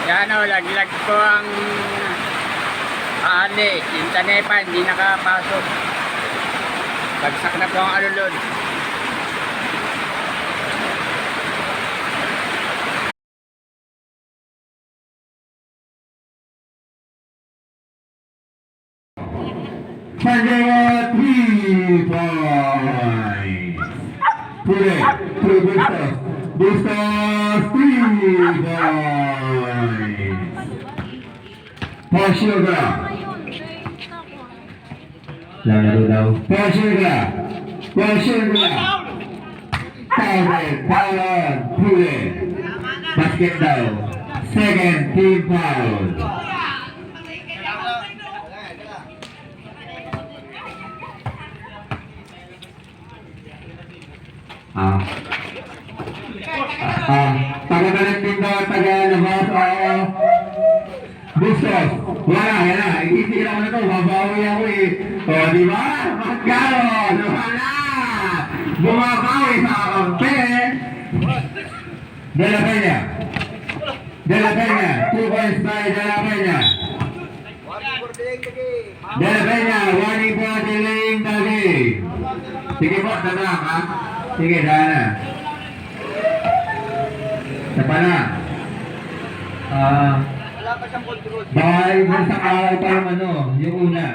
Yan o, laglag ko ang ali. Yung tanepa, hindi nakapasok. Bagsak na po ang alulod. Sanjaya 3 points. Pule, two boosters. Boosters 3 points. Pasyoga. Pasyoga. Pasyoga. Power, Pule. Basket down. Second team foul. Taga-galit din daw at taga-labas. Bustos. Wala, yan na. Ititira ko na ito. Babawi ako eh. O, di ba? Magkano? Wala. Bumabawi sa kakampi. De La Peña. 2 points by De La Peña. De La Peña, warning po delaying the game. Sige po, dadang ha. Sige, dahan na. Sapa na. Dahil sa araw pa yung una.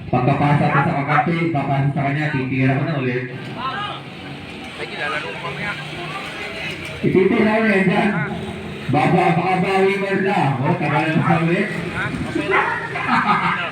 Pagkapasa ko sa kakampi, papasa sa kanya, titira ko na ulit. Ay, kilalaro ko mamaya. Ititira ko yan dyan. Bakabawi mo lang. O, tagal na sa ulit. Okay lang.